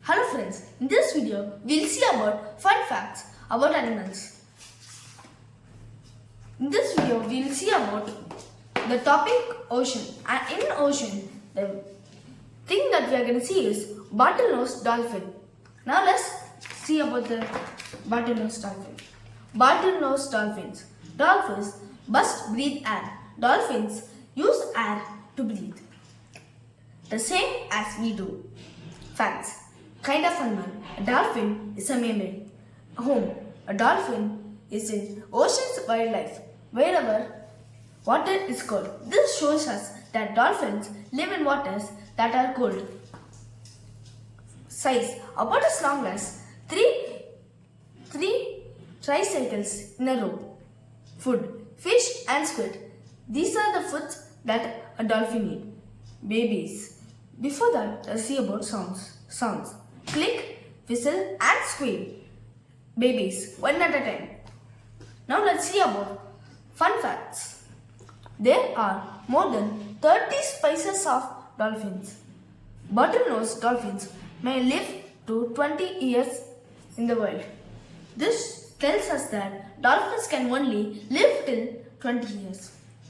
Hello friends, in this video we'll see about fun facts about animals. In this video we'll see about the topic ocean, and in ocean the thing that we are going to see is bottlenose dolphin. Now let's see about the bottlenose dolphin. Bottlenose dolphins. Dolphins must breathe air. Dolphins use air to breathe, the same as we do. Facts. Kind of animal. A dolphin is a mammal. Home. A dolphin is in ocean's wildlife, wherever water is cold. This shows us that dolphins live in waters that are cold. Size. About as long as three tricycles in a row. Food. Fish and squid. These are the foods that a dolphin eats. Babies. Before that, let's see about sounds. Click, whistle and squeal. Babies, one at a time. Now let's see about fun facts. There are more than 30 species of dolphins. Bottlenose dolphins may live to 20 years in the world. This tells us that dolphins can only live till 20 years.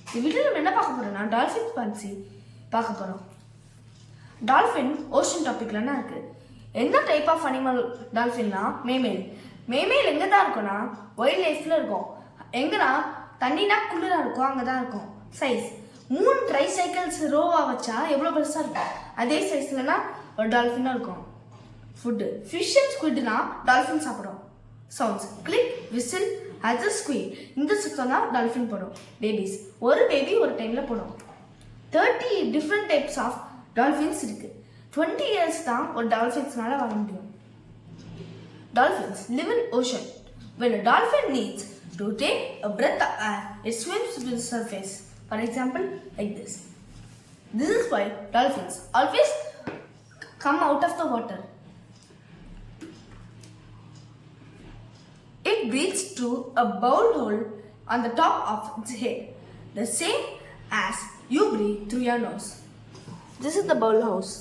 இந்த வீடியோல என்ன பார்க்க போறோம்னா dolphin Bansi பார்க்க போறோம். Dolphin ocean டாபிக்லனா இருக்கு. எந்த type of animal டால்ஃபின்னா மேமேல். மேமேல் எங்க தான் இருக்கும்னா வைல்ட் லைஃப்ல இருக்கும். எங்கனா தண்ணினா குளிரா இருக்கும், அங்க தான் இருக்கும். சைஸ் 3 ட்ரைசைக்கிள்ஸ் ரோவா வச்சா எவ்வளவு பெருசா இருக்கும். அதே சைஸ்லனா ஒரு டால்ஃபினா இருக்கும். ஃபுட் ஃபிஷ் அண்ட் ஸ்குவிட்னா டால்ஃபின் சாப்பிடும். சவுண்ட்ஸ் கிளிக், விசில், அது ஸ்குவீல். இந்த சத்தம் தான் டால்ஃபின் போடும். பேபிஸ் ஒரு பேபி ஒரு டைம்ல போடும். 30 டிஃப்ரெண்ட் டைப்ஸ் ஆஃப் டால்ஃபின்ஸ் இருக்கு. 20 இயர்ஸ் தான் ஒரு டால்ஃபின்ஸ்னால வாழ முடியும். Dolphins live in ocean. When a dolphin needs to take a breath of air, it swims to the surface. For example, like this. This is why dolphins always come out of the water. It breathes through a bowl hole on the top of its head, the same as you breathe through your nose. This is the bowl house.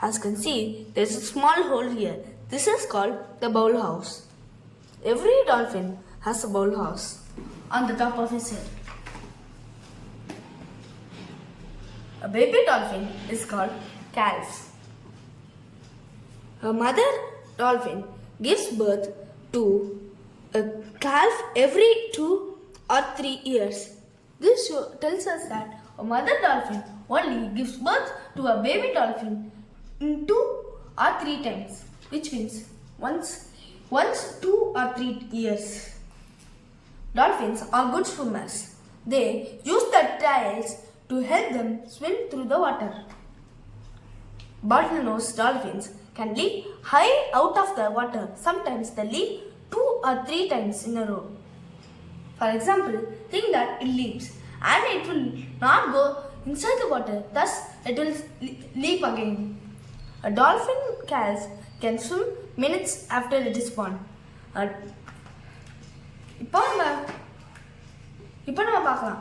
As you can see, there is a small hole here. This is called the bowl house. Every dolphin has a bowl house on the top of his head. A baby dolphin is called calf. A mother dolphin gives birth to a calf every 2 or 3 years. This tells us that a mother dolphin only gives birth to a baby dolphin in 2 or 3 times, which means once 2 or 3 years. Dolphins are good swimmers. They use their tails to help them swim through the water. Bottlenose dolphins can leap high out of the water. Sometimes they leap 2 or 3 times in a row. For example, think that it leaps and it will not go inside the water, thus it will leap again. A dolphin calf can swim minutes after it is born. இப்போ நம்ம பார்க்கலாம்.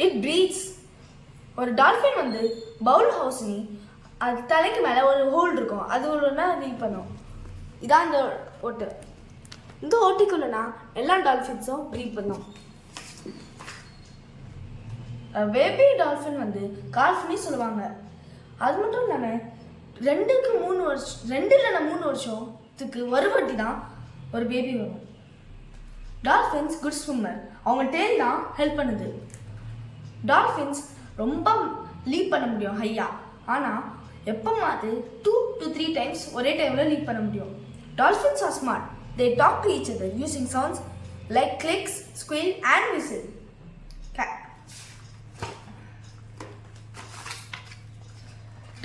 It breathes. ஒரு dolphin வந்து Pavul house நீ அது தலைக்கு மேலே ஒரு ஹோல் இருக்கும், அது ஒன்றுனா லீப் பண்ணும். இதான் இந்த ஓட்டு. இந்த ஓட்டிக்குள்ளனா எல்லா டால்ஃபின்ஸும் ப்ரீத் பண்ணும். பேபி டால்ஃபின் வந்து கால்ஃப்னு சொல்லுவாங்க. அது மட்டும் இல்லாமல் 2 இல்லைன்னா 3 வருஷத்துக்கு ஒரு வாட்டி தான் ஒரு பேபி வரும். Dolphins good swimmer. அவங்க டெயில் தான் ஹெல்ப் பண்ணுது. டால்ஃபின்ஸ் ரொம்ப லீப் பண்ண முடியும் ஹையா. ஆனால் எப்போமாவது 2 to 3 டைம்ஸ் ஒரே டைமில் லீப் பண்ண முடியும். Dolphins are smart. They talk to each other using sounds like clicks, squeal and whistle.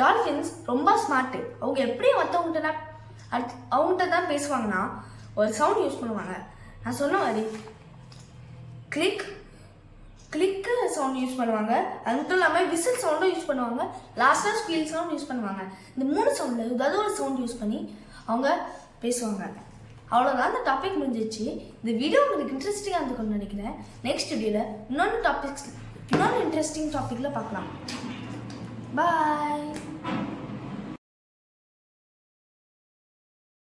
Dolphins ரொம்ப ஸ்மார்ட்டு. அவங்க எப்படி அவங்ககிட்ட தான் பேசுவாங்கன்னா ஒரு சவுண்ட் யூஸ் பண்ணுவாங்க. நான் சொன்ன மாதிரி கிளிக்கு சவுண்ட் யூஸ் பண்ணுவாங்க. அது மட்டும் இல்லாமல் விசில் சவுண்டும் யூஸ் பண்ணுவாங்க. லாஸ்ட்டாக ஸ்குவீல் சவுண்ட் யூஸ் பண்ணுவாங்க. இந்த 3 சவுண்டில் ஏதாவது ஒரு சவுண்ட் யூஸ் பண்ணி அவங்க பேசுவாங்க. அவ்வளோதான், அந்த டாபிக் முடிஞ்சிச்சு. இந்த வீடியோ உங்களுக்கு இன்ட்ரெஸ்டிங்காக இருந்துக்கும்னு நினைக்கிறேன். நெக்ஸ்ட் வீடியோவில் இன்னொன்று இன்ட்ரெஸ்டிங் டாப்பிக்கில் பார்க்கலாம். பாய்.